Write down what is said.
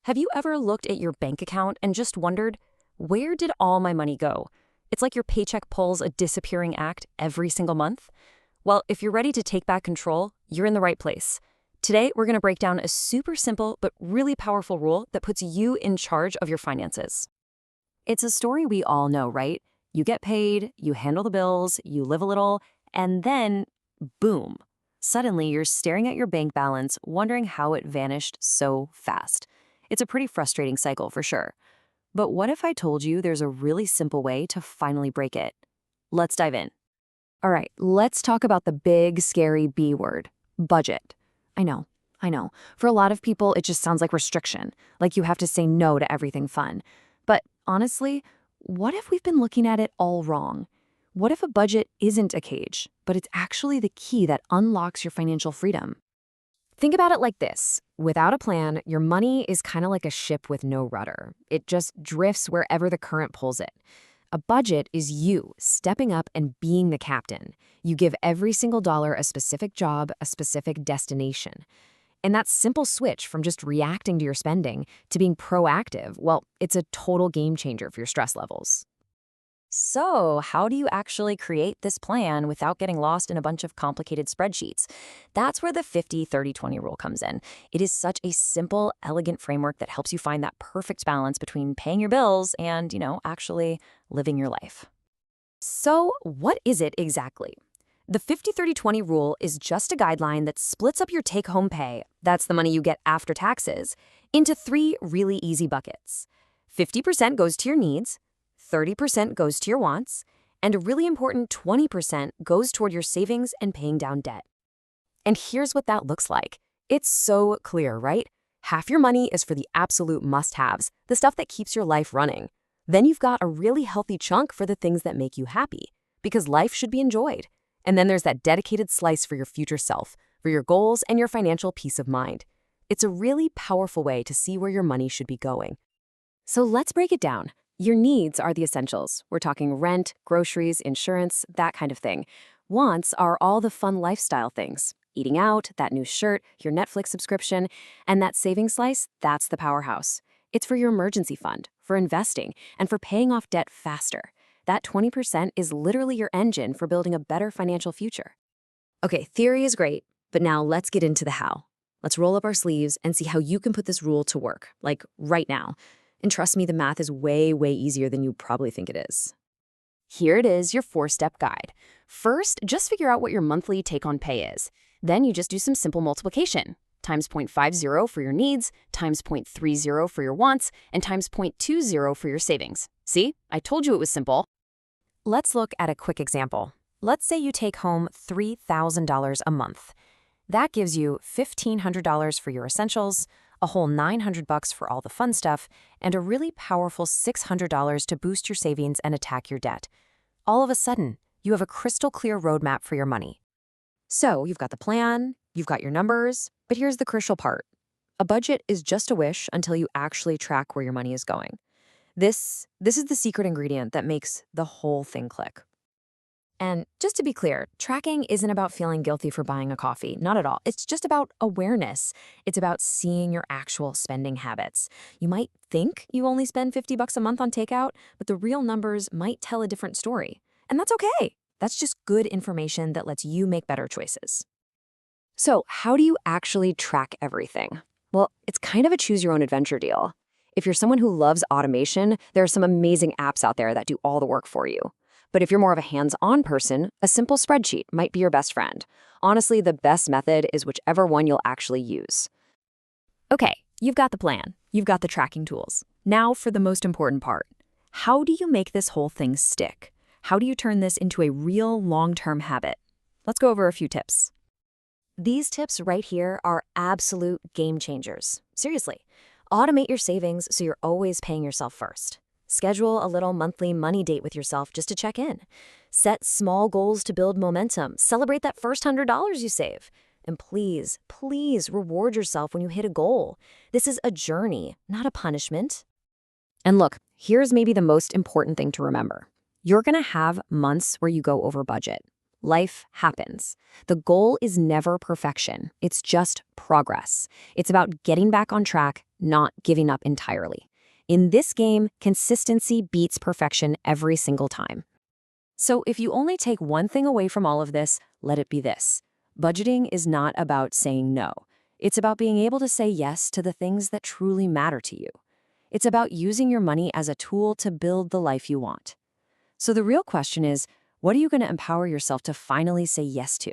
Have you ever looked at your bank account and just wondered, where did all my money go? It's like your paycheck pulls a disappearing act every single month. Well, if you're ready to take back control, you're in the right place. Today, we're going to break down a super simple but really powerful rule that puts you in charge of your finances. It's a story we all know, right? You get paid, you handle the bills, you live a little, and then, boom. Suddenly, you're staring at your bank balance, wondering how it vanished so fast. It's a pretty frustrating cycle for sure. But what if I told you there's a really simple way to finally break it? Let's dive in. All right, let's talk about the big, scary B word, budget. I know. For a lot of people, it just sounds like restriction, like you have to say no to everything fun. But honestly, what if we've been looking at it all wrong? What if a budget isn't a cage, but it's actually the key that unlocks your financial freedom? Think about it like this. Without a plan, your money is kind of like a ship with no rudder. It just drifts wherever the current pulls it. A budget is you stepping up and being the captain. You give every single dollar a specific job, a specific destination. And that simple switch from just reacting to your spending to being proactive, well, it's a total game changer for your stress levels. So, how do you actually create this plan without getting lost in a bunch of complicated spreadsheets? That's where the 50-30-20 rule comes in. It is such a simple, elegant framework that helps you find that perfect balance between paying your bills and, actually living your life. So, what is it exactly? The 50-30-20 rule is just a guideline that splits up your take-home pay, that's the money you get after taxes, into three really easy buckets. 50% goes to your needs, 30% goes to your wants, and a really important 20% goes toward your savings and paying down debt. And here's what that looks like. It's so clear, right? Half your money is for the absolute must-haves, the stuff that keeps your life running. Then you've got a really healthy chunk for the things that make you happy, because life should be enjoyed. And then there's that dedicated slice for your future self, for your goals and your financial peace of mind. It's a really powerful way to see where your money should be going. So let's break it down. Your needs are the essentials. We're talking rent, groceries, insurance, that kind of thing. Wants are all the fun lifestyle things. Eating out, that new shirt, your Netflix subscription, and that savings slice, that's the powerhouse. It's for your emergency fund, for investing, and for paying off debt faster. That 20% is literally your engine for building a better financial future. Okay, theory is great, but now let's get into the how. Let's roll up our sleeves and see how you can put this rule to work, like right now. And trust me, the math is way, way easier than you probably think it is. Here it is, your 4-step guide. First, just figure out what your monthly take-on pay is. Then you just do some simple multiplication. Times 0.50 for your needs, times 0.30 for your wants, and times 0.20 for your savings. See? I told you it was simple. Let's look at a quick example. Let's say you take home $3,000 a month. That gives you $1,500 for your essentials, a whole $900 for all the fun stuff, and a really powerful $600 to boost your savings and attack your debt. All of a sudden, you have a crystal clear roadmap for your money. So you've got the plan, you've got your numbers, but here's the crucial part. A budget is just a wish until you actually track where your money is going. This is the secret ingredient that makes the whole thing click. And just to be clear, tracking isn't about feeling guilty for buying a coffee. Not at all. It's just about awareness. It's about seeing your actual spending habits. You might think you only spend $50 a month on takeout, but the real numbers might tell a different story. And that's okay. That's just good information that lets you make better choices. So how do you actually track everything? Well, it's kind of a choose-your-own-adventure deal. If you're someone who loves automation, there are some amazing apps out there that do all the work for you. But if you're more of a hands-on person, a simple spreadsheet might be your best friend. Honestly, the best method is whichever one you'll actually use. Okay, you've got the plan. You've got the tracking tools. Now for the most important part. How do you make this whole thing stick? How do you turn this into a real long-term habit? Let's go over a few tips. These tips right here are absolute game changers. Seriously, automate your savings so you're always paying yourself first. Schedule a little monthly money date with yourself just to check in. Set small goals to build momentum. Celebrate that first $100 you save. And please, please reward yourself when you hit a goal. This is a journey, not a punishment. And look, here's maybe the most important thing to remember. You're going to have months where you go over budget. Life happens. The goal is never perfection. It's just progress. It's about getting back on track, not giving up entirely. In this game, consistency beats perfection every single time. So if you only take one thing away from all of this, let it be this. Budgeting is not about saying no. It's about being able to say yes to the things that truly matter to you. It's about using your money as a tool to build the life you want. So the real question is, what are you going to empower yourself to finally say yes to?